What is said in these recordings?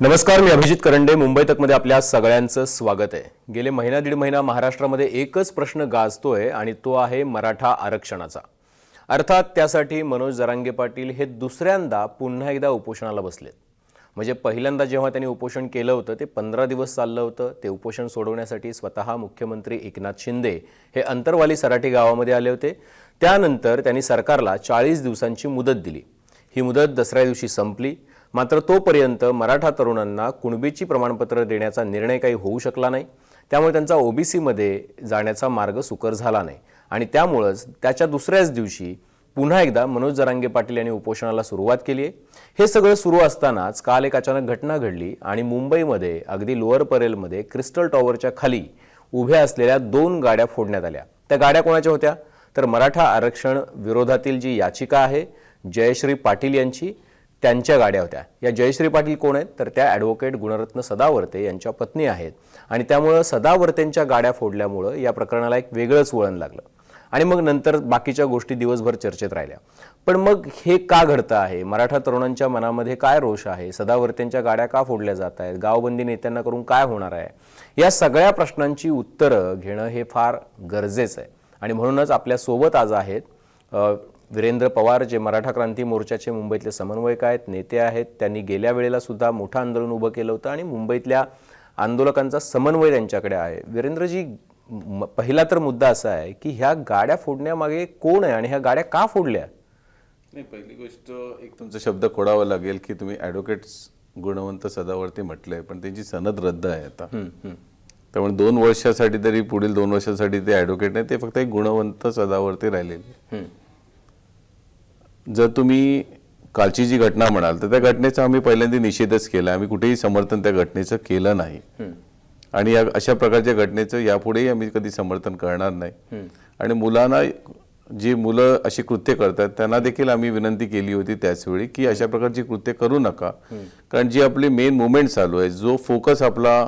नमस्कार, मी अभिजित करंडे. मुंबई तकमध्ये आपल्या सगळ्यांचं स्वागत आहे. गेले महिना दीड महिना महाराष्ट्रामध्ये एकच प्रश्न गाजतोय आणि तो आहे मराठा आरक्षणाचा. अर्थात त्यासाठी मनोज जरांगे पाटील हे दुसऱ्यांदा पुन्हा एकदा उपोषणाला बसलेत. म्हणजे पहिल्यांदा जेव्हा त्यांनी उपोषण केलं होतं ते 15 दिवस चाललं होतं. ते उपोषण सोडवण्यासाठी स्वतः मुख्यमंत्री एकनाथ शिंदे हे अंतरवाली सराठी गावामध्ये आले होते. त्यानंतर त्यांनी सरकारला 40 दिवसांची मुदत दिली. ही मुदत दसऱ्या दिवशी संपली. मात्र तोपर्यंत मराठा तरुणांना कुणबीची प्रमाणपत्र देण्याचा निर्णय काही होऊ शकला नाही. त्यामुळे त्यांचा ओबीसीमध्ये जाण्याचा मार्ग सुकर झाला नाही आणि त्यामुळेच त्याच्या दुसऱ्याच दिवशी पुन्हा एकदा मनोज जरांगे पाटील यांनी उपोषणाला सुरुवात केली आहे. हे सगळं सुरू असतानाच काल एक अचानक घटना घडली आणि मुंबईमध्ये अगदी लोअर परेलमध्ये क्रिस्टल टॉवरच्या खाली उभ्या असलेल्या 2 गाड्या फोडण्यात आल्या. त्या गाड्या कोणाच्या होत्या? तर मराठा आरक्षण विरोधातील जी याचिका आहे जयश्री पाटील यांची, त्यांच्या गाड्या होत्या. या जयश्री पाटील कोण आहेत? तर त्या ॲडव्होकेट गुणरत्न सदावर्ते यांच्या पत्नी आहेत आणि त्यामुळं सदावर्तेंच्या गाड्या फोडल्यामुळं या प्रकरणाला एक वेगळंच वळण लागलं आणि मग नंतर बाकीच्या गोष्टी दिवसभर चर्चेत राहिल्या. पण मग हे का घडतं आहे? मराठा तरुणांच्या मनामध्ये काय रोष आहे? सदावर्तेंच्या गाड्या का फोडल्या जात आहेत? गावबंदी नेत्यांना करून काय होणार आहे? या सगळ्या प्रश्नांची उत्तरं घेणं हे फार गरजेचं आहे आणि म्हणूनच आपल्यासोबत आज आहेत वीरेंद्र पवार, जे मराठा क्रांती मोर्चाचे मुंबईतले समन्वयक आहेत, नेते आहेत. त्यांनी गेल्या वेळेला सुद्धा मोठं आंदोलन उभं केलं होतं आणि मुंबईतल्या आंदोलकांचा समन्वय त्यांच्याकडे आहे. वीरेंद्रजी, पहिला तर मुद्दा असा आहे की ह्या गाड्या फोडण्यामागे कोण आहे आणि ह्या गाड्या का फोडल्या? नाही, पहिली गोष्ट एक तुमचा शब्द खोडावा लागेल की तुम्ही ॲडव्होकेट्स गुणवंत सदावर्ते म्हटलंय, पण त्यांची सनद रद्द आहे आता. त्यामुळे 2 वर्षासाठी तरी पुढील 2 वर्षासाठी ते ॲडव्होकेट नाही, ते फक्त एक गुणवंत सदावर्ते राहिलेले. जर तुम्ही कालची जी घटना म्हणाल तर त्या घटनेचा आम्ही पहिल्यांदा निषेधच केला. आम्ही कुठेही समर्थन त्या घटनेचं केलं नाही आणि अशा प्रकारच्या घटनेचं यापुढेही आम्ही कधी समर्थन करणार नाही. आणि मुलांना, जी मुलं अशी कृत्य करतात त्यांना देखील आम्ही विनंती केली होती त्याचवेळी की अशा प्रकारची कृत्य करू नका. कारण जी आपली मेन मुवमेंट चालू आहे, जो फोकस आपला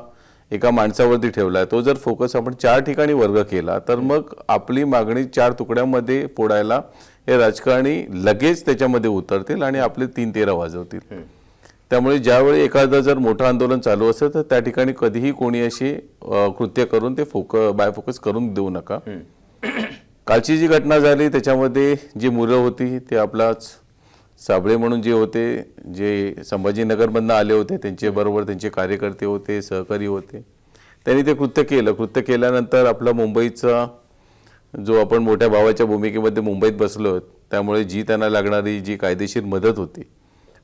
एका माणसावरती ठेवला आहे, तो जर फोकस आपण 4 ठिकाणी वर्ग केला तर मग आपली मागणी 4 तुकड्यामध्ये फोडायला हे राजकारणी लगेच त्याच्यामध्ये उतरतील आणि आपले 3-13 वाजवतील. त्यामुळे ज्यावेळी एखादं जर मोठं आंदोलन चालू असेल तर त्या ठिकाणी कधीही कोणी अशी कृत्य करून ते बायफोकस करून देऊ नका. कालची जी घटना झाली त्याच्यामध्ये जी मुलं होती ते आपलाच साबळे म्हणून जे होते, जे संभाजीनगरमधनं आले होते, त्यांच्याबरोबर त्यांचे कार्यकर्ते होते, सहकारी होते. त्यांनी ते कृत्य केलं. कृत्य केल्यानंतर आपला मुंबईचा जो आपण मोठ्या भावाच्या भूमिकेमध्ये मुंबईत बसलो, त्यामुळे जी त्यांना लागणारी जी कायदेशीर मदत होती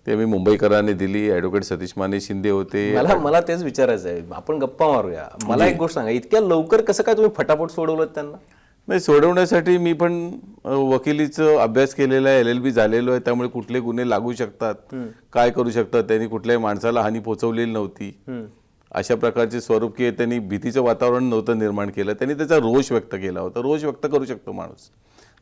ते मी मुंबईकरांनी दिली. ॲडव्होकेट सतीश माने शिंदे होते. मला तेच विचारायचं आहे, आपण गप्पा मारूया. मला एक गोष्ट सांगा, इतक्या लवकर कसं काय तुम्ही फटाफट सोडवलं त्यांना? नाही, सोडवण्यासाठी मी पण वकिलीचा अभ्यास केलेला आहे, LLB झालेलो आहे. त्यामुळे कुठले गुन्हे लागू शकतात, काय करू शकतात, त्यांनी कुठल्याही माणसाला हानी पोचवलेली नव्हती, अशा प्रकारचे स्वरूप की त्यांनी भीतीचं वातावरण नव्हतं निर्माण केलं. त्यांनी त्याचा रोष व्यक्त केला होता. रोष व्यक्त करू शकतो माणूस.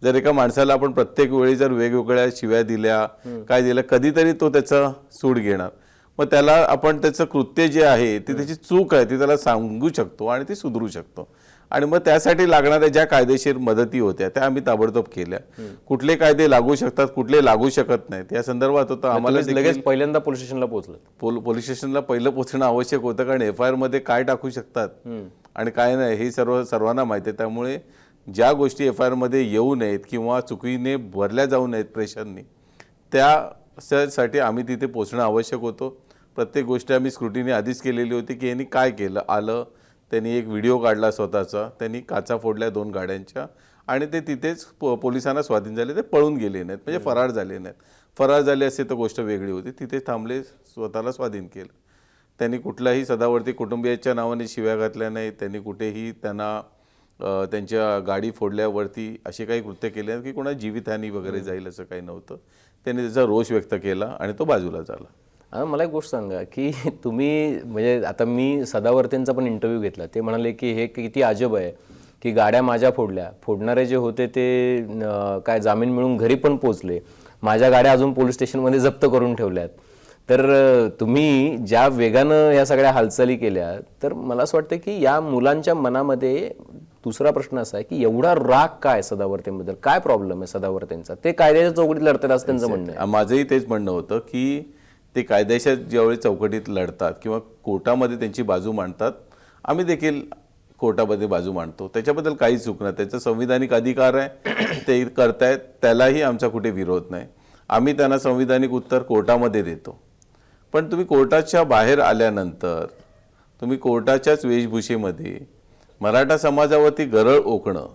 जर एका माणसाला आपण प्रत्येक वेळी जर वेगवेगळ्या शिव्या दिल्या, काय दिलं, कधीतरी तो त्याचा सूड घेणार. मग त्याला आपण त्याचं कृत्य जे आहे ती त्याची चूक आहे ती त्याला सांगू शकतो आणि ती सुधरू शकतो. आणि मग त्यासाठी लागणाऱ्या ज्या कायदेशीर मदती होत्या त्या आम्ही ताबडतोब केल्या. कुठले कायदे लागू शकतात, कुठले लागू शकत नाहीत, या संदर्भात होतं. आम्हाला लगेच पहिल्यांदा पोलीस स्टेशनला पोहोचलं. पोलीस स्टेशनला पहिलं पोहोचणं आवश्यक होतं, कारण FIR मध्ये काय टाकू शकतात आणि काय नाही हे सर्वांना माहिती आहे. त्यामुळे ज्या गोष्टी FIR मध्ये येऊ नयेत किंवा चुकीने भरल्या जाऊ नयेत प्रेशरनी, त्यासाठी आम्ही तिथे पोहोचणं आवश्यक होतं. प्रत्येक गोष्ट आम्ही स्क्रुटिनी आधीच केलेली होती की यांनी काय केलं. त्यांनी एक व्हिडिओ काढला स्वतःचा, त्यांनी काचा फोडल्या 2 गाड्यांच्या आणि ते तिथेच पोलिसांना स्वाधीन झाले. ते पळून गेले नाहीत, म्हणजे फरार झाले नाहीत. फरार झाले असते तर गोष्ट वेगळी होती. तिथे थांबले, स्वतःला स्वाधीन केलं. त्यांनी कुठलाही सदावर्ती कुटुंबियाच्या नावाने शिव्या घातल्या नाहीत. त्यांनी कुठेही त्यांना त्यांच्या गाडी फोडल्यावरती असे काही कृत्य केले नाही की कोणा जीवितहानी वगैरे जाईल, असं काही नव्हतं. त्यांनी त्याचा रोष व्यक्त केला आणि तो बाजूला झाला. मला एक गोष्ट सांगा की तुम्ही, म्हणजे आता मी सदावर्तेंचा पण इंटरव्ह्यू घेतला. ते म्हणाले की हे किती अजब आहे की गाड्या माझ्या फोडल्या, फोडणारे जे होते ते काय जामीन मिळून घरी पण पोचले, माझ्या गाड्या अजून पोलीस स्टेशनमध्ये जप्त करून ठेवल्यात. तर तुम्ही ज्या वेगानं या सगळ्या हालचाली केल्या, तर मला असं वाटतं की या मुलांच्या मनामध्ये दुसरा प्रश्न असा आहे की एवढा राग काय सदावर्तेंबद्दल, काय प्रॉब्लेम आहे सदावर्तेंचा? ते कायद्याच्या चौकटीत लढतात असं त्यांचं म्हणणं आहे. माझंही तेच म्हणणं होतं की ते कायदेशीर ज्यावेळी चौकटीत लढतात किंवा कोर्टामध्ये त्यांची बाजू मांडतात, आम्ही देखील कोर्टामध्ये बाजू मांडतो, त्याच्याबद्दल काहीच चूक नाही. त्याचा संविधानिक अधिकार आहे, ते करतायत, त्यालाही आमचा कुठे विरोध नाही. आम्ही त्यांना संविधानिक उत्तर कोर्टामध्ये देतो. पण तुम्ही कोर्टाच्या बाहेर आल्यानंतर तुम्ही कोर्टाच्याच वेशभूषेमध्ये मराठा समाजावरती गरळ ओकणं,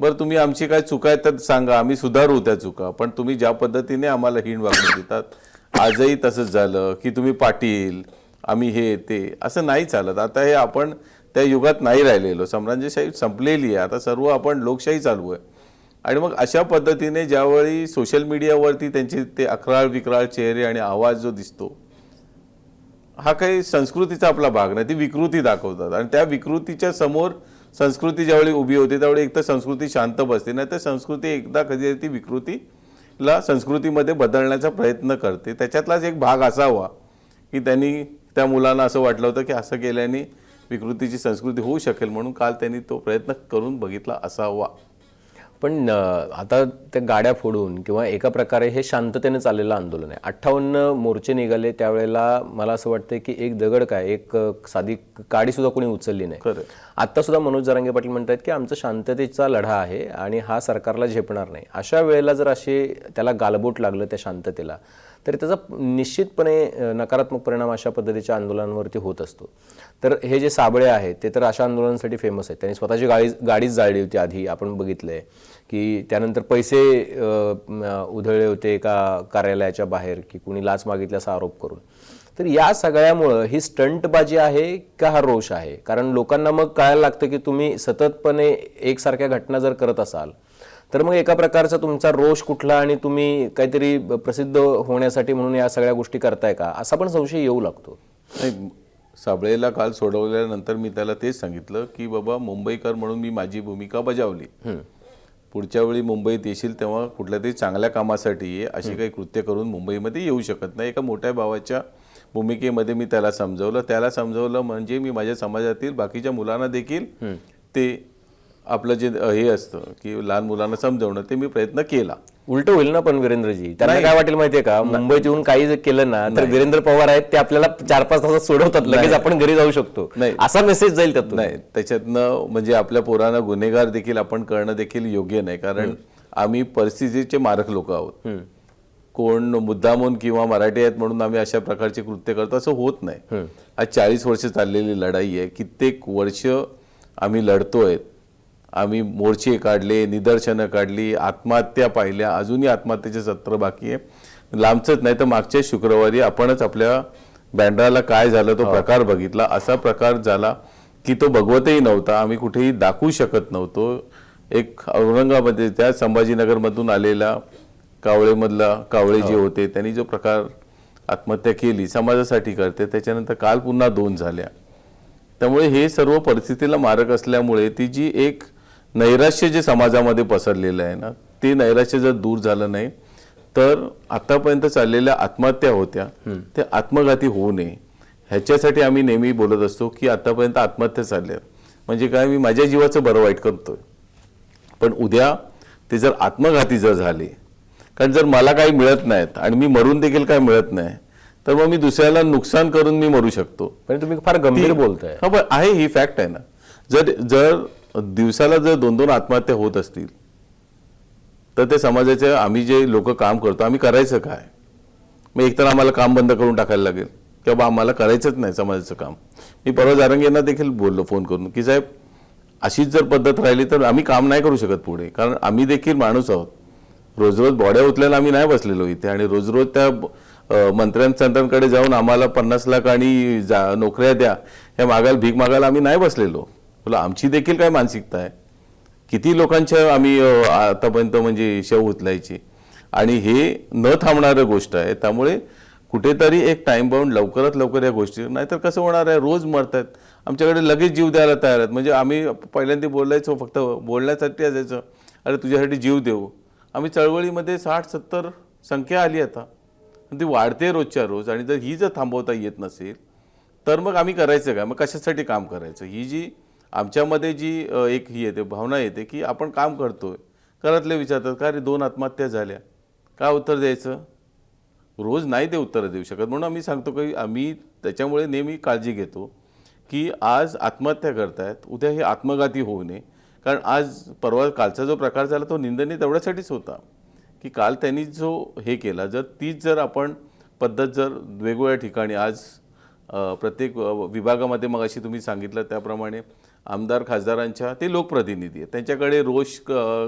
बरं तुम्ही आमची काय चुका आहेत तर सांगा, आम्ही सुधारू त्या चुका. पण तुम्ही ज्या पद्धतीने आम्हाला हीण वागणूक देतात, आजही तसंच झालं की तुम्ही पाटील, आम्ही हे ते, असं नाही चालत. आता हे आपण त्या युगात नाही राहिलेलो, साम्राज्यशाही संपलेली आहे, आता सर्व आपण लोकशाही चालू आहे. आणि मग अशा पद्धतीने ज्यावेळी सोशल मीडियावरती त्यांचे ते अकराळ विक्राळ चेहरे आणि आवाज जो दिसतो, हा काही संस्कृतीचा आपला भाग नाही, ती विकृती दाखवतात. आणि त्या विकृतीच्या समोर संस्कृती ज्यावेळी उभी होते त्यावेळी एक तर संस्कृती शांत बसते, नाही तर संस्कृती एकदा कधी ती विकृतीला संस्कृतीमध्ये बदलण्याचा प्रयत्न करते. त्याच्यातलाच एक भाग असावा की त्यांनी त्या मुलांना असं वाटलं होतं की असं केल्याने विकृतीची संस्कृती होऊ शकेल, म्हणून काल त्यांनी तो प्रयत्न करून बघितला असावा. पण आता त्या गाड्या फोडून किंवा एका प्रकारे हे शांततेने चाललेलं आंदोलन आहे. 58 मोर्चे निघाले त्यावेळेला मला असं वाटतं की एक दगड काय, एक साधी काडी सुद्धा कोणी उचलली नाही. खरं. आता सुद्धा मनोज जरांगे पाटील म्हणतात की आमचा शांततेचा लढा आहे आणि हा सरकारला झेपणार नाही. अशा वेळेला जर असे त्याला गालबोट लागलं त्या शांततेला, तरी त्याचा निश्चितपणे नकारात्मक परिणाम अशा पद्धतीच्या आंदोलनांवरती होत असतो. तर हे जे साबळे आहेत ते तर अशा आंदोलनासाठी फेमस आहेत. त्यांनी स्वतःची गाडीच जाळली होती आधी, आपण बघितलंय की त्यानंतर पैसे उधळले होते एका कार्यालयाच्या बाहेर की कुणी लाच मागितली असा आरोप करून. तर या सगळ्यामुळं ही स्टंटबाजी आहे का हा रोष आहे? कारण लोकांना मग कळायला लागतं की तुम्ही सततपणे एकसारख्या घटना जर करत असाल तर मग एका प्रकारचा तुमचा रोष कुठला आणि तुम्ही काहीतरी प्रसिद्ध होण्यासाठी म्हणून या सगळ्या गोष्टी करताय का, असा पण संशय येऊ लागतो. नाही, साबळेला काल सोडवल्यानंतर मी त्याला तेच सांगितलं की बाबा, मुंबईकर म्हणून मी माझी भूमिका बजावली, पुढच्या वेळी मुंबईत येशील तेव्हा कुठल्या तरी चांगल्या कामासाठी ये, अशी काही कृत्य करून मुंबईमध्ये येऊ शकत नाही. एका मोठ्या भावाच्या भूमिकेमध्ये मी त्याला समजवलं म्हणजे मी माझ्या समाजातील बाकीच्या मुलांना देखील ते आपलं जे हे असतं की लहान मुलांना समजवणं, ते मी प्रयत्न केला. उलट होईल ना पण वीरेंद्रजी, त्यांना काय वाटेल माहितीये का, मुंबईत येऊन काही जर केलं ना तर वीरेंद्र पवार आहेत ते आपल्याला 4-5 तासात सोडवतात, लगेच आपण घरी जाऊ शकतो, असा मेसेज जाईल त्यातून. नाही, त्याच्यातनं म्हणजे आपल्या पोरांना गुन्हेगार देखील आपण करणं देखील योग्य नाही, कारण आम्ही परिस्थितीचे मारक लोक आहोत. कोण मुद्दामून किंवा मराठी आहेत म्हणून आम्ही अशा प्रकारचे कृत्य करतो असं होत नाही. आज 40 वर्ष चाललेली लढाई आहे, कित्येक वर्ष आम्ही लढतोय. आम्ही मोर्चे काढले, निदर्शनं काढली, आत्महत्या पाहिल्या, अजूनही आत्महत्येचे सत्र बाकी आहे. लांबचंच नाही तर मागच्या शुक्रवारी आपणच आपल्या बँड्राला काय झालं तो प्रकार बघितला. असा प्रकार झाला की तो बघवतही नव्हता, आम्ही कुठेही दाखवू शकत नव्हतो. एक औरंगाबाद त्या संभाजीनगरमधून आलेला कावळे जे होते त्यांनी जो प्रकार आत्महत्या केली, समाजासाठी करते, त्याच्यानंतर काल पुन्हा 2 झाल्या. त्यामुळे हे सर्व परिस्थितीला मारक असल्यामुळे ती जी एक नैराश्य जे समाजामध्ये पसरलेलं आहे ना, ते नैराश्य जर दूर झालं नाही तर आतापर्यंत चाललेल्या आत्महत्या होत्या ते आत्मघाती होऊ नये ह्याच्यासाठी आम्ही नेहमी बोलत असतो की आतापर्यंत आत्महत्या चालल्या म्हणजे काय, मी माझ्या जीवाचं बरं वाईट करतोय, पण उद्या ते जर आत्मघाती जर झाले, कारण जर मला काही मिळत नाहीत आणि मी मरून देखील काय मिळत नाही, तर मग मी दुसऱ्याला नुकसान करून मी मरू शकतो. पण तुम्ही फार गंभीर बोलताय. हा, पण आहे, ही फॅक्ट आहे ना. जर दिवसाला जर 2-2 आत्महत्या होत असतील तर ते समाजाचे आम्ही जे लोक काम करतो आम्ही करायचं काय? मग एकतर आम्हाला काम बंद करून टाकायला लागेल किंवा आम्हाला करायचंच नाही समाजाचं काम. मी परवा जारंगेंना देखील बोललो फोन करून की साहेब, अशीच जर पद्धत राहिली तर आम्ही काम नाही करू शकत पुढे, कारण आम्ही देखील माणूस आहोत. रोज रोज बॉड्या उचलायला आम्ही नाही बसलेलो इथे, आणि रोज रोज त्या मंत्र्यांकडे जाऊन आम्हाला 50 लाख आणि नोकऱ्या द्या या मागायला, भीक मागायला आम्ही नाही बसलेलो. बोला, आमची देखील काय मानसिकता आहे, किती लोकांच्या आम्ही आतापर्यंत म्हणजे शव उचलायची, आणि हे न थांबणारं गोष्ट आहे. त्यामुळे कुठेतरी एक टाइम बाउंड लवकरात लवकर या गोष्टी, नाहीतर कसं होणार आहे, रोज मरतात. आमच्याकडे लगेच जीव द्यायला तयार आहेत. म्हणजे आम्ही पहिल्यांदा बोलायचो, फक्त बोलण्यासाठी असायचं, अरे तुझ्यासाठी जीव देऊ. आम्ही चळवळीमध्ये 60-70 संख्या आली आता, ती वाढते रोजच्या रोज. आणि जर ही जर थांबवता येत नसेल तर मग आम्ही करायचं काय, मग कशासाठी काम करायचं? ही जी आमच्यामध्ये जी एक ही येते भावना येते की आपण काम करतोय. घरातले विचारतात, का रे 2 आत्महत्या झाल्या, काय उत्तर द्यायचं? रोज नाही ते उत्तरं देऊ शकत. म्हणून आम्ही सांगतो की आम्ही त्याच्यामुळे नेहमी काळजी घेतो की आज आत्महत्या करतायत, उद्या हे आत्मघाती होऊ नये. कारण आज परवा कालचा जो प्रकार झाला तो निंदनीय तेवढ्यासाठीच होता की काल त्यांनी जो हे केला, तीच जर आपण पद्धत जर वेगवेगळ्या ठिकाणी आज प्रत्येक विभागामध्ये मग अशी तुम्ही सांगितलं त्याप्रमाणे आमदार खासदारांच्या ते लोकप्रतिनिधी आहेत, त्यांच्याकडे रोष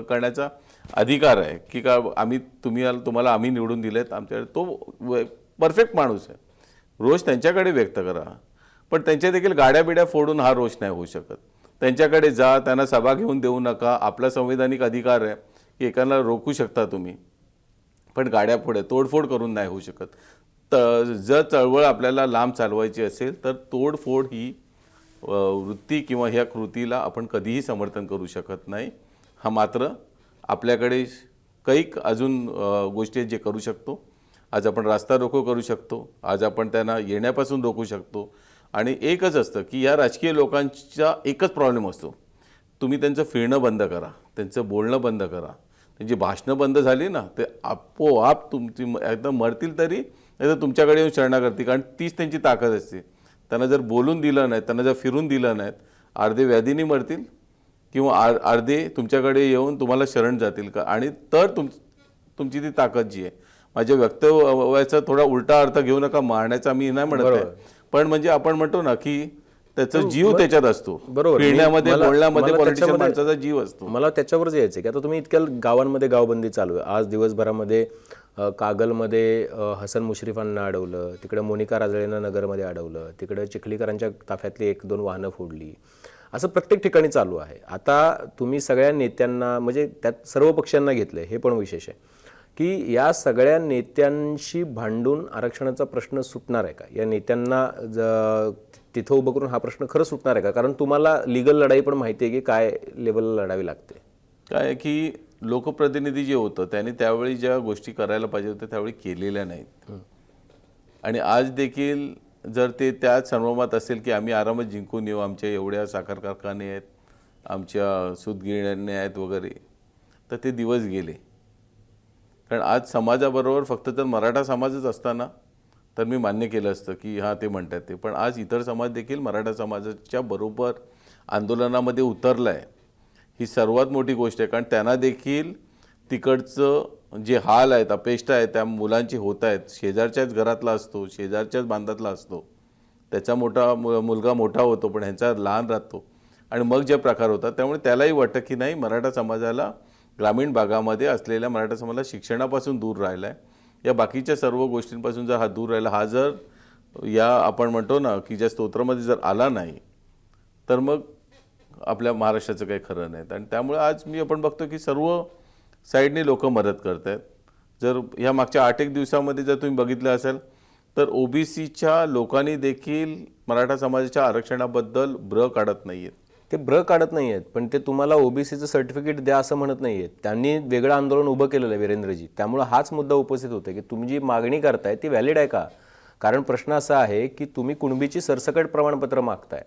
करण्याचा अधिकार आहे की का आम्ही तुम्हाला आम्ही निवडून दिलेत, आमच्याकडे तो परफेक्ट माणूस आहे, रोष त्यांच्याकडे व्यक्त करा. पण त्यांच्या देखील गाड्या बिड्या फोडून हा रोष नाही होऊ शकत. त्यांच्याकडे जा, त्यांना सभा घेऊन देऊ नका. आपला संवैधानिक अधिकार आहे की एकाला रोखू शकता तुम्ही, पण गाड्या पुढे तोडफोड करून नाही होऊ शकत. तर जर चळवळ आपल्याला लांब चालवायची असेल तर तोडफोड ही वृत्ती किंवा ह्या कृतीला आपण कधीही समर्थन करू शकत नाही. हा मात्र आपल्याकडे कैक अजून गोष्टी जे करू शकतो. आज आपण रास्ता रोको करू शकतो, आज आपण त्यांना येण्यापासून रोखू शकतो. आणि एकच असतं की या राजकीय लोकांचा एकच प्रॉब्लेम असतो, तुम्ही त्यांचं फिरणं बंद करा, त्यांचं बोलणं बंद करा. त्यांची भाषणं बंद झाली ना ते आपोआप तुमची एकदम मरतील तरी नाही तर तुमच्याकडे येऊन शरणागती, कारण तीच त्यांची ताकद असते. त्यांना जर बोलून दिलं नाही, त्यांना जर फिरून दिलं नाहीत, अर्धे व्याधीने मरतील किंवा अर्धे तुमच्याकडे येऊन तुम्हाला शरण जातील का. आणि तर तुमची ती ताकद जी आहे, माझ्या वक्तव्याचा थोडा उलटा अर्थ घेऊ नका, मारण्याचा मी नाही म्हणत आहे, पण म्हणजे आपण म्हणतो ना की त्याचा जीव त्याच्यात असतो. बरोबर. फिरण्यामध्ये बोलण्यामध्ये पॉलिटिशियन त्याच्यामध्ये- माणसाचा जीव असतो. मला त्याच्यावरच यायचं की आता तुम्ही इतक्या गावांमध्ये गावबंदी चालू आहे. आज दिवसभरामध्ये कागलमध्ये हसन मुश्रीफांना अडवलं, तिकडे मोनिका राजळेंना नगरमध्ये अडवलं, तिकडे चिखलीकरांच्या ताफ्यातली 1-2 वाहनं फोडली. असं प्रत्येक ठिकाणी चालू आहे. आता तुम्ही सगळ्या नेत्यांना म्हणजे त्यात सर्व पक्षांना घेतलं, हे पण विशेष आहे की या सगळ्या नेत्यांशी भांडून आरक्षणाचा प्रश्न सुटणार आहे का? या नेत्यांना तिथं उभं करून हा प्रश्न खरं सुटणार आहे का? कारण तुम्हाला लिगल लढाई पण माहिती आहे की काय लेवलला लढावी लागते. काय आहे की लोकप्रतिनिधी जे होतं त्याने त्यावेळी ज्या गोष्टी करायला पाहिजे होत्या त्यावेळी केलेल्या नाहीत. आणि आज देखील जर ते त्याच संभ्रमात असेल की आम्ही आरामात जिंकून येऊ, आमच्या एवढ्या साखर कारखाने आहेत, आमच्या सूतगिरण्या आहेत वगैरे, तर ते दिवस गेले. कारण आज समाजाबरोबर फक्त जर मराठा समाजच असताना तर मी मान्य केलं असतं की हां ते म्हणतात ते, पण आज इतर समाज देखील मराठा समाजाच्या बरोबर आंदोलनामध्ये उतरला आहे. ही सर्वात मोठी गोष्ट आहे, कारण त्यांना देखील तिकडचं जे हाल आहेत, अपेष्टा आहेत त्या मुलांची होत आहेत. शेजारच्याच घरातला असतो, शेजारच्याच बांधातला असतो, त्याचा मुलगा मोठा होतो पण ह्यांचा लहान राहतो. आणि मग जे प्रकार होतात त्यामुळे त्यालाही वाटतं की नाही, मराठा समाजाला ग्रामीण भागामध्ये असलेल्या मराठा समाजाला शिक्षणापासून दूर राहिला आहे, या बाकीच्या सर्व गोष्टींपासून जर हा दूर राहिला, हा जर या आपण म्हणतो ना की ज्या स्तोत्रामध्ये जर आला नाही तर मग आपल्या महाराष्ट्राचं काही खरं नाही. आणि त्यामुळे आज आपण बघतो की सर्व साईडनी लोक मदत करत आहेत. जर ह्या मागच्या 8-1 दिवसामध्ये जर तुम्ही बघितलं असेल तर ओबीसीच्या लोकांनी देखील मराठा समाजाच्या आरक्षणाबद्दल काढत नाही आहेत. ते काढत नाही आहेत, पण ते तुम्हाला ओबीसीचं सर्टिफिकेट द्या असं म्हणत नाही आहेत. त्यांनी वेगळं आंदोलन उभं केलेलं आहे वीरेंद्रजी. त्यामुळे हाच मुद्दा उपस्थित होतो की तुम्ही जी मागणी करताय ती व्हॅलिड आहे का? कारण प्रश्न असा आहे की तुम्ही कुणबीची सरसकट प्रमाणपत्र मागताय.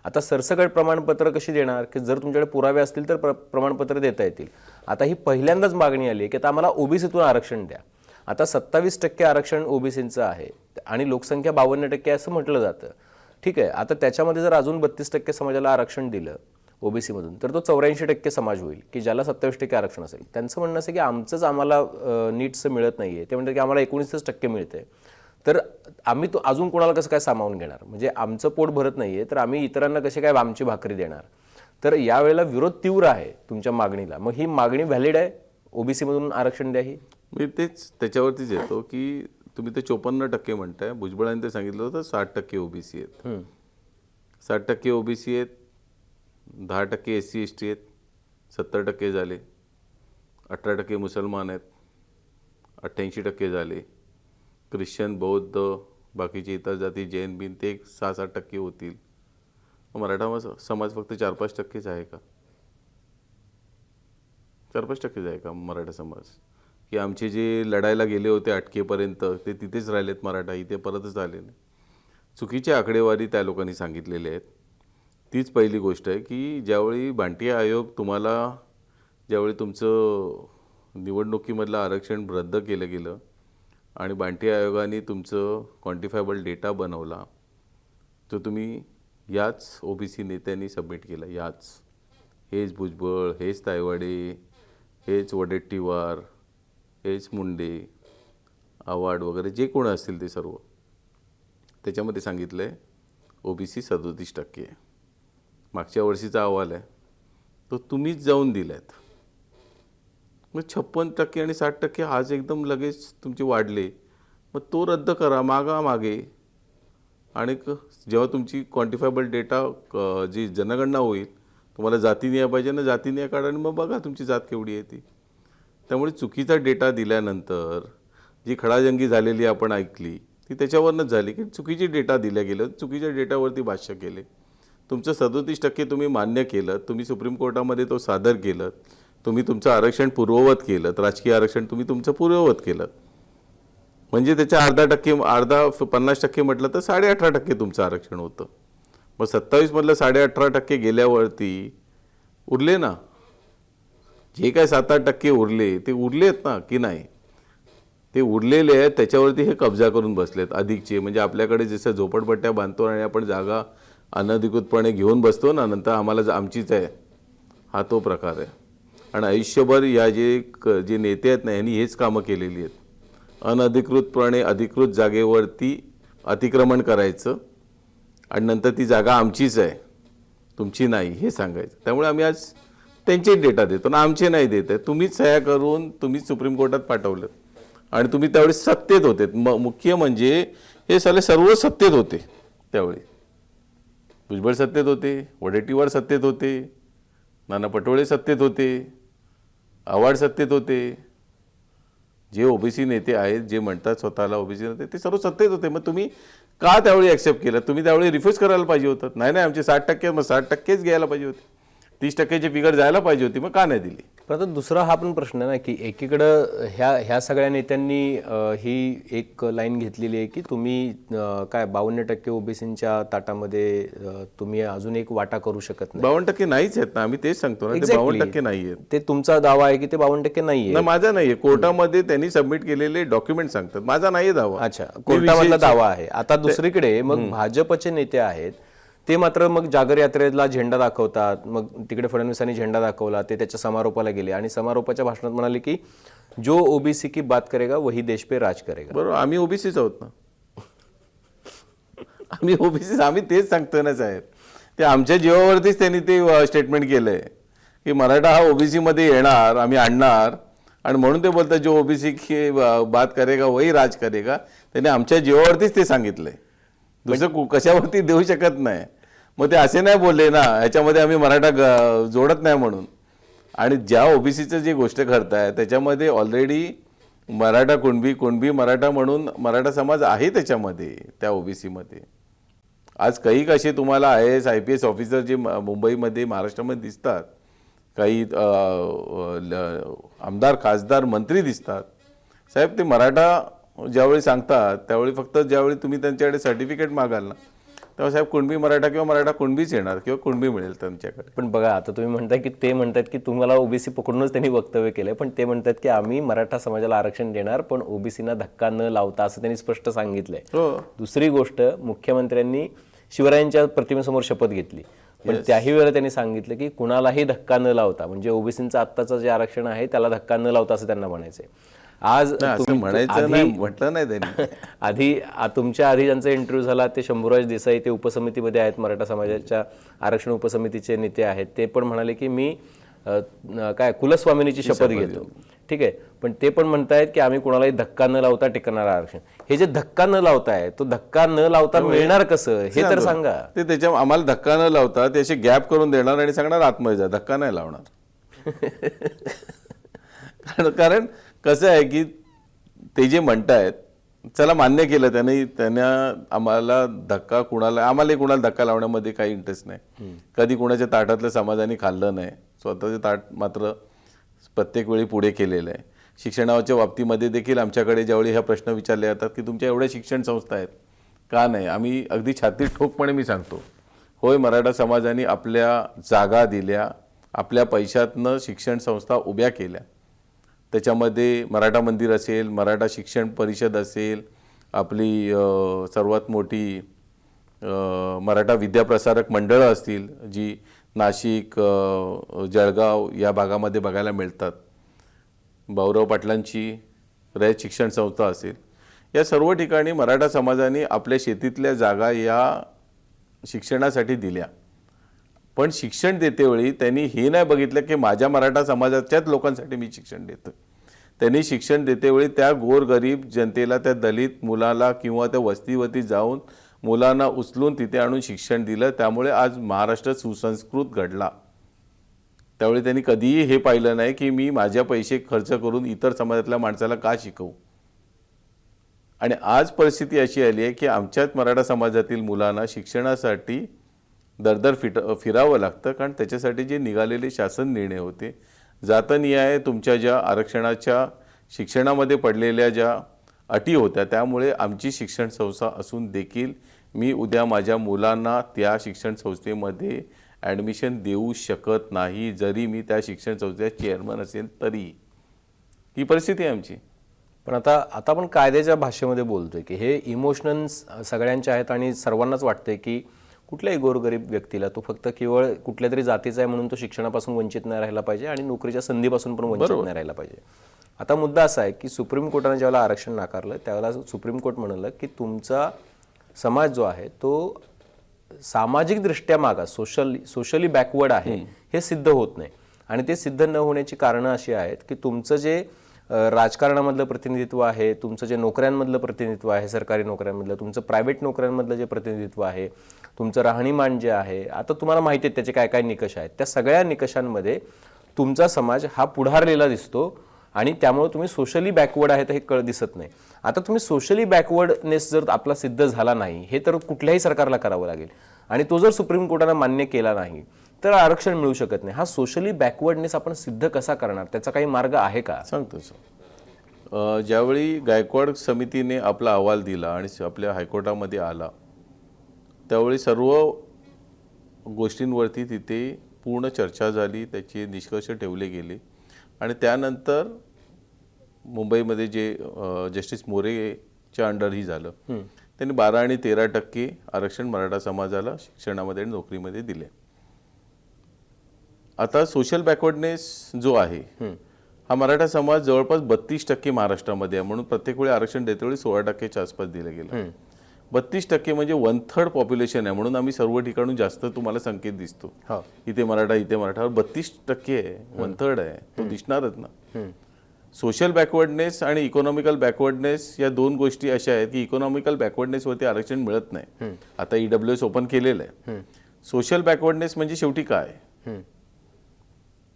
आता सरसकट प्रमाणपत्र कशी देणार की जर तुमच्याकडे पुरावे असतील तर प्रमाणपत्र देता येतील. आता ही पहिल्यांदाच मागणी आली की आता आम्हाला ओबीसीतून आरक्षण द्या. आता 27% आरक्षण ओबीसींचं आहे आणि लोकसंख्या 52% असं म्हटलं जातं. ठीक आहे, आता त्याच्यामध्ये जर अजून 32% समाजाला आरक्षण दिलं ओबीसीमधून तर तो 84% समाज होईल की ज्याला 27% आरक्षण असेल. त्यांचं म्हणणं असं की आमचंच आम्हाला नीटचं मिळत नाही आहे. ते म्हणतात की आम्हाला 19% मिळते, तर आम्ही तो अजून कोणाला कसं काय सामावून घेणार? म्हणजे आमचं पोट भरत नाही आहे तर आम्ही इतरांना कसे काय आमची भाकरी देणार? तर यावेळेला विरोध तीव्र आहे तुमच्या मागणीला. मग ही मागणी व्हॅलिड आहे, ओबीसीमधून आरक्षण द्या ही? मी तेच त्याच्यावरतीच येतो की तुम्ही ते 54% म्हणताय, भुजबळांनी ते सांगितलं होतं 60% ओबीसी आहेत. 60% ओबीसी आहेत, 10% SC ST आहेत, 70% झाले, 18% मुसलमान आहेत, 88% झाले, ख्रिश्चन बौद्ध बाकीचे इतर जाती जैन बिन ते 6-7% होतील. मराठा समाज फक्त 4-5%च आहे का? 4-5%च आहे का मराठा समाज? की आमचे जे लढायला गेले होते अटकेपर्यंत ते तिथेच राहिलेत, मराठा इथे परतच आले नाही. चुकीची आकडेवारी त्या लोकांनी सांगितलेली आहेत. तीच पहिली गोष्ट आहे की ज्यावेळी भांटिया आयोग तुम्हाला ज्यावेळी तुमचं निवडणुकीमधलं आरक्षण रद्द केलं गेलं आणि बांटी आयोगाने तुमचं क्वांटिफायबल डेटा बनवला, तो तुम्ही याच ओबीसी नेत्यांनी सबमिट केला. हेच भुजबळ, हेच तायवाडे, हेच वडेट्टीवार, हेच मुंडे, आव्हाड वगैरे जे कोण असतील ते सर्व. त्याच्यामध्ये सांगितलं आहे ओबीसी 37% आहे. मागच्या वर्षीचा अहवाल आहे तो तुम्हीच जाऊन दिलात. मग 56% आणि 60% आज एकदम लगेच तुमचे वाढले. मग तो रद्द करा, मागे. आणि जेव्हा तुमची क्वांटिफायबल डेटा जी जनगणना होईल, तुम्हाला जातीनिहाय पाहिजे ना, जातीनिहाय काढा आणि मग बघा तुमची जात केवढी आहे ती. त्यामुळे चुकीचा डेटा दिल्यानंतर जी खडाजंगी झालेली आपण ऐकली ती त्याच्यावरनंच झाली की चुकीचे डेटा दिल्या गेलं, चुकीच्या डेटावरती भाष्य केले. तुमचं 37% तुम्ही मान्य केलं, तुम्ही सुप्रीम कोर्टामध्ये तो सादर केलं, तुम्ही तुमचं आरक्षण पूर्ववत केलं, राजकीय आरक्षण तुम्ही तुमचं पूर्ववत केलं. म्हणजे त्याच्या 50% म्हटलं तर 18.5% तुमचं आरक्षण होतं. मग 27मधलं 18.5% गेल्यावरती उरले ना, जे काय 7-8% उरले ते उरलेत ना की नाही, ते उरलेले आहेत. त्याच्यावरती हे कब्जा करून बसलेत अधिकचे. म्हणजे आपल्याकडे जसं झोपडपट्ट्या बांधतो आणि आपण जागा अनधिकृतपणे घेऊन बसतो ना, नंतर आम्हाला आमचीच आहे, हा तो प्रकार आहे. आणि आयुष्यभर या जे नेते आहेत ना, यांनी हेच कामं केलेली आहेत. अनधिकृतपणे अधिकृत जागेवरती अतिक्रमण करायचं आणि नंतर ती जागा आमचीच आहे, तुमची नाही हे सांगायचं. त्यामुळे आम्ही आज त्यांचे डेटा देतो ना, आमचे नाही देत आहे. तुम्हीच सह्या करून तुम्हीच सुप्रीम कोर्टात पाठवलं आणि तुम्ही त्यावेळी सत्तेत होते. मुख्य म्हणजे हे सर्व सत्तेत होते त्यावेळी. भुजबळ सत्तेत होते, वडेट्टीवार सत्तेत होते, नाना पटोळे सत्तेत होते, आव्हाड सत्तेत होते. जे ओबीसी नेते आहेत, जे म्हणतात स्वतःला ओबीसी नेते, ते सर्व सत्तेत होते. मग तुम्ही का त्यावेळी ॲक्सेप्ट केलं? तुम्ही त्यावेळी रिफ्यूज करायला पाहिजे होतं. नाही आमचे 60%, मग 60%च घ्यायला पाहिजे होते. 30%ची फिगर जायला पाहिजे होती, मग का नाही दिली? परंतु दुसरा हा पण प्रश्न आहे ना की एकीकडं ह्या सगळ्या नेत्यांनी ही एक लाईन घेतलेली आहे की तुम्ही काय 52% ओबीसींच्या ताटामध्ये तुम्ही अजून एक वाटा करू शकत नाही. 52% नाहीच आहेत ना, आम्ही तेच सांगतो ना, ते 52% नाही आहेत. ते तुमचा दावा आहे की ते 52% नाहीये. ना, माझा नाहीये. कोर्टामध्ये त्यांनी सबमिट केलेले डॉक्युमेंट सांगतात, माझा नाहीये दावा. अच्छा, कोर्टामधला दावा आहे. आता दुसरीकडे मग भाजपचे नेते आहेत, ते मात्र मग जागर यात्रेला झेंडा दाखवतात. मग तिकडे फडणवीसांनी झेंडा दाखवला, ते त्याच्या समारोपाला गेले आणि समारोपाच्या भाषणात म्हणाले की जो ओबीसी की बात करेगा वही देश पे राज करेगा. बरोबर, आम्ही ओबीसीच आहोत ना. आम्ही ओबीसी, आम्ही तेच सांगतोय ना साहेब. ते आमच्या जीवावरतीच त्यांनी ते स्टेटमेंट केलंय की मराठा हा ओबीसी मध्ये येणार, आम्ही आणणार. आणि म्हणून ते बोलतात जो ओबीसी की बात करेगा वही राज करेगा. त्यांनी आमच्या जीवावरतीच ते सांगितलंय, दुसरं कशावरती देऊ शकत नाही. मग ते असे नाही बोलले ना ह्याच्यामध्ये आम्ही मराठा जोडत नाही म्हणून. आणि ज्या ओबीसीचं जी गोष्ट करताय त्याच्यामध्ये ऑलरेडी मराठा कुणबी मराठा म्हणून मराठा समाज आहे त्याच्यामध्ये, त्या ओबीसीमध्ये. आज काही कसे तुम्हाला IAS IPS ऑफिसर जे मुंबईमध्ये महाराष्ट्रामध्ये दिसतात, काही आमदार खासदार मंत्री दिसतात साहेब, ते मराठा ज्यावेळी सांगतात त्यावेळी फक्त ज्यावेळी तुम्ही त्यांच्याकडे सर्टिफिकेट मागाल ना, तेव्हा साहेब कुणबी मराठा किंवा मराठा कुणबीच येणार किंवा कुणबी मिळेल त्यांच्याकडे. पण बघा, आता तुम्ही म्हणताय की ते म्हणतात की तुम्हाला ओबीसी पकडूनच त्यांनी वक्तव्य केलंय, पण ते म्हणतात की आम्ही मराठा समाजाला आरक्षण देणार पण ओबीसीना धक्का न लावता, असं त्यांनी स्पष्ट सांगितलंय. दुसरी गोष्ट, मुख्यमंत्र्यांनी शिवरायांच्या प्रतिमेसमोर शपथ घेतली, पण त्याही वेळेला त्यांनी सांगितलं की कुणालाही धक्का न लावता, म्हणजे ओबीसीचं आत्ताचं जे आरक्षण आहे त्याला धक्का न लावता असं त्यांना म्हणायचंय. आज म्हणायचं नाही, म्हटलं नाही त्यांनी. तुमच्या आधी ज्यांचा इंटरव्ह्यू झाला ते शंभूराज देसाई, ते उपसमितीमध्ये आहेत, मराठा समाजाच्या आरक्षण उपसमितीचे नेते आहेत. ते पण म्हणाले की मी कुलस्वामिनीची शपथ घेतो. ठीक आहे, पण ते पण म्हणतायत की आम्ही कुणालाही धक्का न लावता टिकणार आरक्षण. हे जे धक्का न लावताय, तो धक्का न लावता मिळणार कसं हे तर सांगा. ते त्याच्या आम्हाला धक्का न लावता ते असे गॅप करून देणार आणि सांगणार आतमध्ये जा, धक्का नाही लावणार. कारण कसं आहे की ते जे म्हणतायत, चला मान्य केलं त्यांना आम्हाला धक्का आम्हाला कुणाला धक्का लावण्यामध्ये काही इंटरेस्ट नाही. कधी कुणाच्या ताटातलं समाजाने खाल्लं नाही, स्वतःचं ताट मात्र प्रत्येक वेळी पुढे केलेलं आहे. शिक्षणाच्या बाबतीमध्ये देखील आमच्याकडे ज्यावेळी ह्या प्रश्न विचारले जातात की तुमच्या एवढ्या शिक्षण संस्था आहेत का नाही, आम्ही अगदी छाती ठोकपणे मी सांगतो, होय मराठा समाजाने आपल्या जागा दिल्या, आपल्या पैशातनं शिक्षण संस्था उभ्या केल्या, त्याच्यामध्ये मराठा मंदिर असेल, मराठा शिक्षण परिषद असेल, आपली सर्वात मोठी मराठा विद्याप्रसारक मंडळं असतील जी नाशिक, जळगाव या भागामध्ये बघायला मिळतात, भाऊराव पाटलांची रयत शिक्षण संस्था असेल, या सर्व ठिकाणी मराठा समाजाने आपल्या शेतीतल्या जागा या शिक्षणासाठी दिल्या. पण शिक्षण देतेवेळी त्यांनी हे नाही बघितलं की माझ्या मराठा समाजाच्याच लोकांसाठी मी शिक्षण देतो. त्यांनी शिक्षण देतेवेळी त्या गोरगरीब जनतेला, त्या दलित मुलाला किंवा त्या वस्तीवरती जाऊन मुलांना उचलून तिथे आणून शिक्षण दिलं. त्यामुळे आज महाराष्ट्र सुसंस्कृत घडला. त्यावेळी त्यांनी कधीही हे पाहिलं नाही की मी माझ्या पैसे खर्च करून इतर समाजातल्या माणसाला का शिकवू. आणि आज परिस्थिती अशी आली आहे की आमच्याच मराठा समाजातील मुलांना शिक्षणासाठी दरदर फिरावं लागतं, कारण त्याच्यासाठी जे निघालेले शासन निर्णय होते, जातनिहाय तुमच्या ज्या आरक्षणाच्या शिक्षणामध्ये पडलेल्या ज्या अटी होत्या, त्यामुळे आमची शिक्षण संस्था असून देखील मी उद्या माझ्या मुलांना त्या शिक्षण संस्थेमध्ये ॲडमिशन देऊ शकत नाही, जरी मी त्या शिक्षण संस्थेचा चेअरमन असेल तरी. ही परिस्थिती आहे आमची. पण आता आपण कायद्याच्या भाषेमध्ये बोलतोय की हे इमोशनल सगळ्यांचे आहेत आणि सर्वांनाच वाटतंय की कुठल्याही गोरगरीब व्यक्तीला तो फक्त केवळ कुठल्या तरी जातीचा आहे म्हणून तो शिक्षणापासून वंचित नाही राहिला पाहिजे आणि नोकरीच्या संधीपासून पण वंचित नाही राहिला पाहिजे. आता मुद्दा असा आहे की सुप्रीम कोर्टाने ज्यावेळेला आरक्षण नाकारलं त्यावेळेला सुप्रीम कोर्ट म्हणालं की तुमचा समाज जो आहे तो सामाजिकदृष्ट्या मागास, सोशली बॅकवर्ड आहे हे सिद्ध होत नाही. आणि ते सिद्ध न होण्याची कारणं अशी आहेत की तुमचं जे राजकारणामधलं प्रतिनिधित्व आहे, तुमचं जे नोकऱ्यांमधलं प्रतिनिधित्व आहे, सरकारी नोकऱ्यांमधलं, तुमचं प्रायव्हेट नोकऱ्यांमधलं जे प्रतिनिधित्व आहे, तुमचं राहणीमान जे आहे, आता तुम्हाला माहिती आहे त्याचे काय काय निकष आहेत, त्या सगळ्या निकषांमध्ये तुमचा समाज हा पुढारलेला दिसतो आणि त्यामुळे तुम्ही सोशली बॅकवर्ड आहे हे दिसत नाही. आता तुम्ही सोशली बॅकवर्डनेस जर आपला सिद्ध झाला नाही, हे तर कुठल्याही सरकारला करावं लागेल आणि तो जर सुप्रीम कोर्टाने मान्य केला नाही तर आरक्षण मिळू शकत नाही. हा सोशली बॅकवर्डनेस आपण सिद्ध कसा करणार, त्याचा काही मार्ग आहे का? सांगतो सर. ज्यावेळी गायकवाड समितीने आपला अहवाल दिला आणि आपल्या हायकोर्टामध्ये आला, त्यावेळी सर्व गोष्टींवरती तिथे पूर्ण चर्चा झाली, त्याचे निष्कर्ष ठेवले गेले आणि त्यानंतर मुंबईमध्ये जे जस्टिस मोरेच्या अंडरही झालं, त्यांनी 12 आणि 13% आरक्षण मराठा समाजाला शिक्षणामध्ये आणि नोकरीमध्ये दिले. आता सोशल बॅकवर्डनेस जो आहे हा मराठा समाज जवळपास 32% महाराष्ट्रामध्ये आहे, म्हणून प्रत्येक वेळी आरक्षण देतेवेळी 16%च्या आसपास दिलं गेलं. 32% म्हणजे 1/3 पॉप्युलेशन आहे, म्हणून आम्ही सर्व ठिकाणून जास्त तुम्हाला संकेत दिसतो. इथे मराठा, इथे मराठा. 32% आहे, 1/3 आहे, तो दिसणारच ना. सोशल बॅकवर्डनेस आणि इकॉनॉमिकल बॅकवर्डनेस या दोन गोष्टी अशा आहेत की इकॉनॉमिकल बॅकवर्डनेसवरती आरक्षण मिळत नाही. आता EWS ओपन केलेलं आहे. सोशल बॅकवर्डनेस म्हणजे शेवटी काय,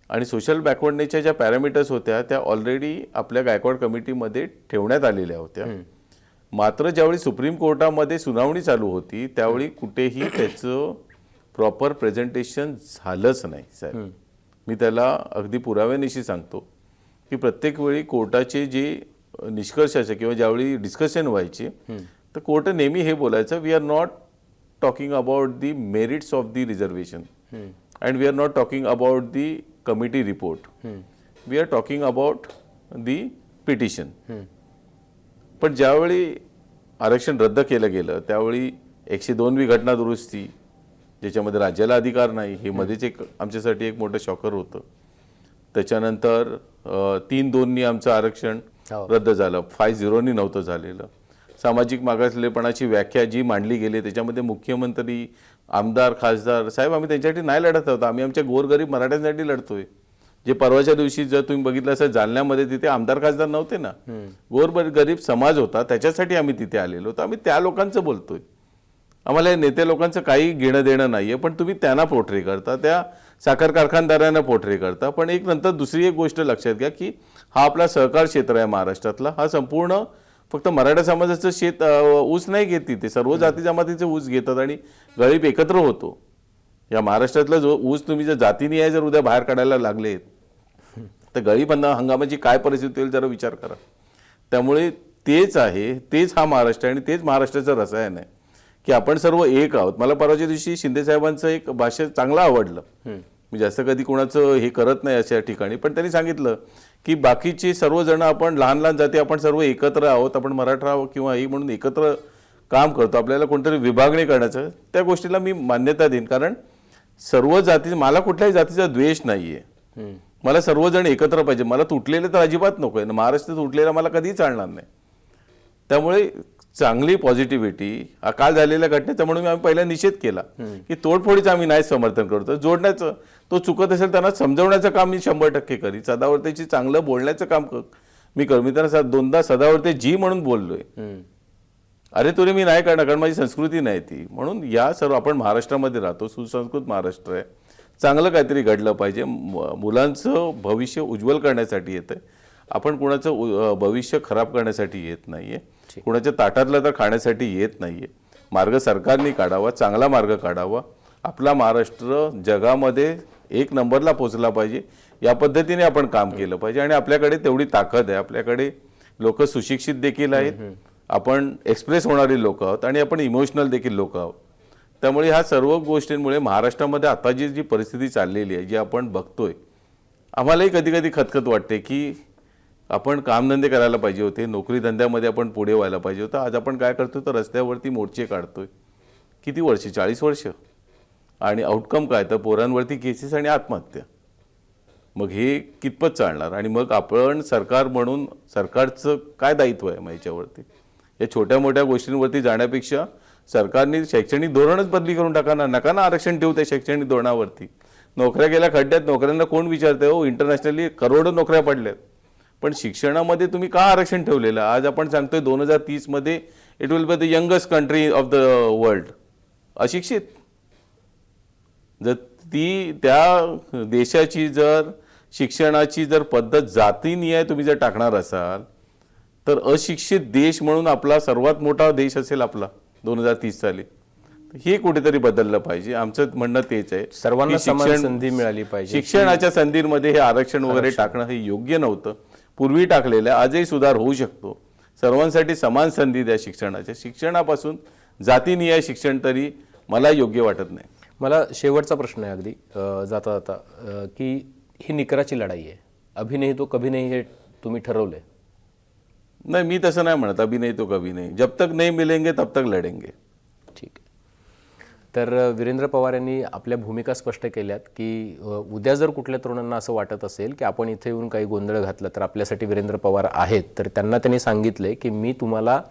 आणि सोशल बॅकवर्डनेसच्या ज्या पॅरामीटर्स होत्या त्या ऑलरेडी आपल्या गायकवाड कमिटीमध्ये ठेवण्यात आलेल्या होत्या. मात्र ज्यावेळी सुप्रीम कोर्टामध्ये सुनावणी चालू होती त्यावेळी कुठेही त्याचं प्रॉपर प्रेझेंटेशन झालंच नाही साहेब. मी त्याला अगदी पुराव्यानिशी सांगतो की प्रत्येक वेळी कोर्टाचे जे निष्कर्ष असे किंवा ज्यावेळी डिस्कशन व्हायचे तर कोर्ट नेहमी हे बोलायचं, we are not talking about the merits of the reservation and we are not talking about the committee report, we are talking about the petition. पण ज्यावेळी आरक्षण रद्द केलं गेलं त्यावेळी 102वी घटना दुरुस्ती, ज्याच्यामध्ये राज्याला अधिकार नाही, हे मध्येच एक आमच्यासाठी एक मोठं शॉकर होतं. त्याच्यानंतर 3-2नी आमचं आरक्षण रद्द झालं, 5-0नी नव्हतं झालेलं. सामाजिक मागासलेपणाची व्याख्या जी मांडली गेली त्याच्यामध्ये मुख्यमंत्री, आमदार, खासदार साहेब आम्ही त्यांच्यासाठी नाही लढत आहोत, आम्ही आमच्या गोरगरीब मराठ्यांसाठी लढतोय. जे परवाच्या दिवशी जर तुम्ही बघितलं असं जालन्यामध्ये तिथे आमदार खासदार नव्हते ना, गोरगरीब समाज होता, त्याच्यासाठी आम्ही तिथे आलेलो होतो. आम्ही त्या लोकांचं बोलतोय. आम्हाला या नेते लोकांचं काही घेणं देणं नाहीये, पण तुम्ही त्यांना पोर्ट्रे करता, त्या साखर कारखानदारांना पोर्ट्रे करता. पण एक नंतर दुसरी एक गोष्ट लक्षात घ्या की हा आपला सहकार क्षेत्र आहे महाराष्ट्रातला, हा संपूर्ण फक्त मराठा समाजाचं शेत ऊस नाही घेत, तिथे सर्व जाती जमातीचे ऊस घेतात आणि गरीब एकत्र होतो. या महाराष्ट्रातला जो ऊस तुम्ही जर जातीने आहे जर उद्या बाहेर काढायला लागलेत तर गरीब हंगामाची काय परिस्थिती होईल जरा विचार करा. त्यामुळे तेच आहे, तेच हा महाराष्ट्र आणि तेच महाराष्ट्राचं रसायन आहे की आपण सर्व एक आहोत. मला परवाच्या दिवशी शिंदे साहेबांचं एक भाषण चांगलं आवडलं. मी जास्त कधी कोणाचं हे करत नाही अशा ठिकाणी, पण त्यांनी सांगितलं की बाकीचे सर्वजण आपण लहान लहान जाती आपण सर्व एकत्र आहोत, आपण मराठा आहोत किंवा ही म्हणून एकत्र काम करतो, आपल्याला कोणतरी विभागणी करण्याचं, त्या गोष्टीला मी मान्यता देईन. कारण सर्व जाती, मला कुठल्याही जातीचा द्वेष नाहीये, मला सर्वजण एकत्र पाहिजे. मला तुटलेले तर अजिबात नको आहे, महाराष्ट्र तुटलेला मला कधीही चालणार नाही. त्यामुळे चांगली पॉझिटिव्हिटी, हा काल झालेल्या घटनेचा म्हणून आम्ही पहिला निषेध केला की तोडफोडीचं आम्ही नाही समर्थन करतो, जोडण्याचं, तो चुकत असेल त्यांना समजवण्याचं काम मी 100% करी. सदावर्तेची चांगलं बोलण्याचं काम मी करू. मी त्यांना दोनदा सदावर्ते जी म्हणून बोललोय, अरे तुरे मी नाही करणार, कारण माझी संस्कृती नाही ती. म्हणून या सर्व, आपण महाराष्ट्रामध्ये राहतो, सुसंस्कृत महाराष्ट्र आहे, चांगलं काहीतरी घडलं पाहिजे, मुलांचं भविष्य उज्ज्वल करण्यासाठी येतं. आपण कुणाचं भविष्य खराब करण्यासाठी येत नाहीये, कुणाच्या ताटातलं तर खाण्यासाठी येत नाहीये. मार्ग सरकारने काढावा, चांगला मार्ग काढावा. आपला महाराष्ट्र जगामध्ये 1 नंबरला पोहोचला पाहिजे, या पद्धतीने आपण काम केलं पाहिजे. आणि आपल्याकडे तेवढी ताकद आहे, आपल्याकडे लोक सुशिक्षित देखील आहेत, आपण एक्सप्रेस होणारी लोक आहोत आणि आपण इमोशनल देखील लोक आहोत. त्यामुळे ह्या सर्व गोष्टींमुळे महाराष्ट्रामध्ये आता जी परिस्थिती चाललेली आहे, जी आपण बघतोय, आम्हालाही कधी कधी खतखत वाटते की आपण कामधंदे करायला पाहिजे होते, नोकरी धंद्यामध्ये आपण पुढे व्हायला पाहिजे होतं. आज आपण काय करतोय, तर रस्त्यावरती मोर्चे काढतोय. किती वर्ष? 40 वर्ष. आणि आउटकम काय, तर पोरांवरती केसेस आणि आत्महत्या. मग हे कितपत चालणार? आणि मग आपण सरकार म्हणून सरकारचं काय दायित्व आहे मग याच्यावरती? या छोट्या मोठ्या गोष्टींवरती जाण्यापेक्षा सरकारने शैक्षणिक धोरणच बदली करून टाका, नका ना आरक्षण ठेवू त्या शैक्षणिक धोरणावरती. नोकऱ्या गेल्या खड्ड्यात, नोकऱ्यांना कोण विचारतंय? हो, इंटरनॅशनली करोडो नोकऱ्या पडल्यात, पण शिक्षणामध्ये तुम्ही का आरक्षण ठेवलेलं? आज आपण सांगतोय 2030 मध्ये it will be the youngest country of the world. अशिक्षित. जर त्या देशाची जर शिक्षणाची जर पद्धत जातीनिहाय तुम्ही जर टाकणार असाल, तर अशिक्षित देश म्हणून आपला सर्वात मोठा देश असेल आपला 2030 साली. हे कुठेतरी बदललं पाहिजे. आमचं म्हणणं तेच आहे, सर्वांना की समान संधी मिळाली पाहिजे. शिक्षणाच्या संधींमध्ये हे आरक्षण वगैरे टाकणं हे योग्य नव्हतं. पूर्वी टाकलेलं आहे, आजही सुधार होऊ शकतो. सर्वांसाठी समान संधी द्या शिक्षणाच्या. शिक्षणापासून जातीनिहाय शिक्षण तरी मला योग्य वाटत नाही. मला शेवटचा प्रश्न आहे अगदी जाता जाता, की ही निकराची लढाई आहे, अभी नहीं तो कभी नहीं, हे तुम्ही ठरवलंय? नाही, मी तसं नाही म्हणत, अभी नहीं तो कभी नहीं. जब तक नहीं मिलेंगे तब तक लढेंगे. ठीक आहे. तर वीरेंद्र पवार यांनी आपल्या भूमिका स्पष्ट केल्यात की उद्या जर कुठल्या तरुणांना असं वाटत असेल की आपण इथे येऊन काही गोंधळ घातला तर आपल्यासाठी वीरेंद्र पवार आहेत, तर त्यांना त्यांनी सांगितलंय की मी तुम्हाला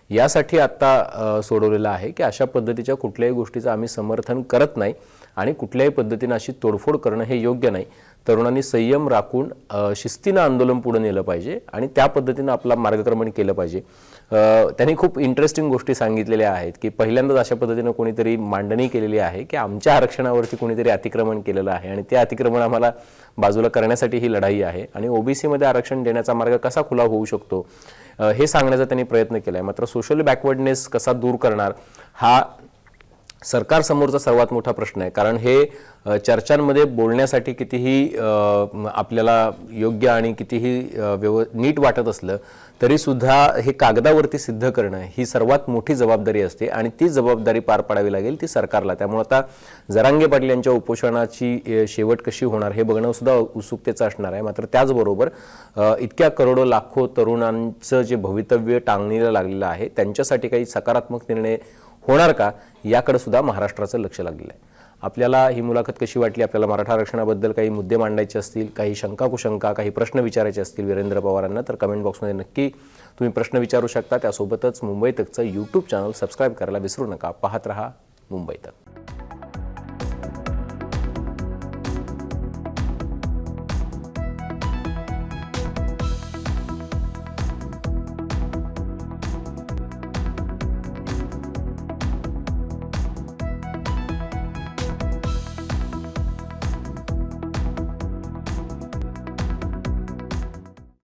यासाठी आत्ता सोडवलेलं आहे की अशा पद्धतीच्या कुठल्याही गोष्टीचं आम्ही समर्थन करत नाही आणि कुठल्याही पद्धतीनं अशी तोडफोड करणं हे योग्य नाही. तरुणांनी संयम राखून शिस्तीनं आंदोलन पुढे नेलं पाहिजे आणि त्या पद्धतीनं आपला मार्गक्रमण केलं पाहिजे. त्यांनी खूप इंटरेस्टिंग गोष्टी सांगितलेल्या आहेत की पहिल्यांदाच अशा पद्धतीनं कोणीतरी मांडणी केलेली आहे की आमच्या आरक्षणावरती कोणीतरी अतिक्रमण केलेलं आहे आणि ते अतिक्रमण आम्हाला बाजूला करण्यासाठी ही लढाई आहे आणि ओबीसीमध्ये आरक्षण देण्याचा मार्ग कसा खुला होऊ शकतो हे सांगण्याचा त्यांनी प्रयत्न केला आहे. मात्र सोशल बॅकवर्डनेस कसा दूर करणार हा सरकारसमोरचा सर्वात मोठा प्रश्न आहे. कारण हे चर्चांमध्ये बोलण्यासाठी कितीही आपल्याला योग्य आणि कितीही नीट वाटत असलं तरी सुद्धा हे कागदावरती सिद्ध करणं ही सर्वात मोठी जबाबदारी असते आणि ती जबाबदारी पार पाडावी लागेल ती सरकारला. त्यामुळे आता जरांगे पाटील यांच्या उपोषणाची शेवट कशी होणार हे बघणं सुद्धा उत्सुकतेचं असणार आहे. मात्र त्याचबरोबर इतक्या करोडो लाखो तरुणांचं जे भवितव्य टांगणीला लागलेलं आहे त्यांच्यासाठी काही सकारात्मक निर्णय होणार का याकडे सुद्धा महाराष्ट्राचं लक्ष लागलेलं आहे. आपल्याला ही मुलाखत कशी वाटली? आपल्याला मराठा आरक्षणाबद्दल काही मुद्दे मांडायचे असतील, काही शंका कुशंका, काही प्रश्न विचारायचे असतील वीरेंद्र पवारांना, तर कमेंट बॉक्समध्ये नक्की तुम्ही प्रश्न विचारू शकता. त्यासोबतच मुंबई तकचं यूट्यूब चॅनल सबस्क्राईब करायला विसरू नका. पाहत रहा मुंबई तक.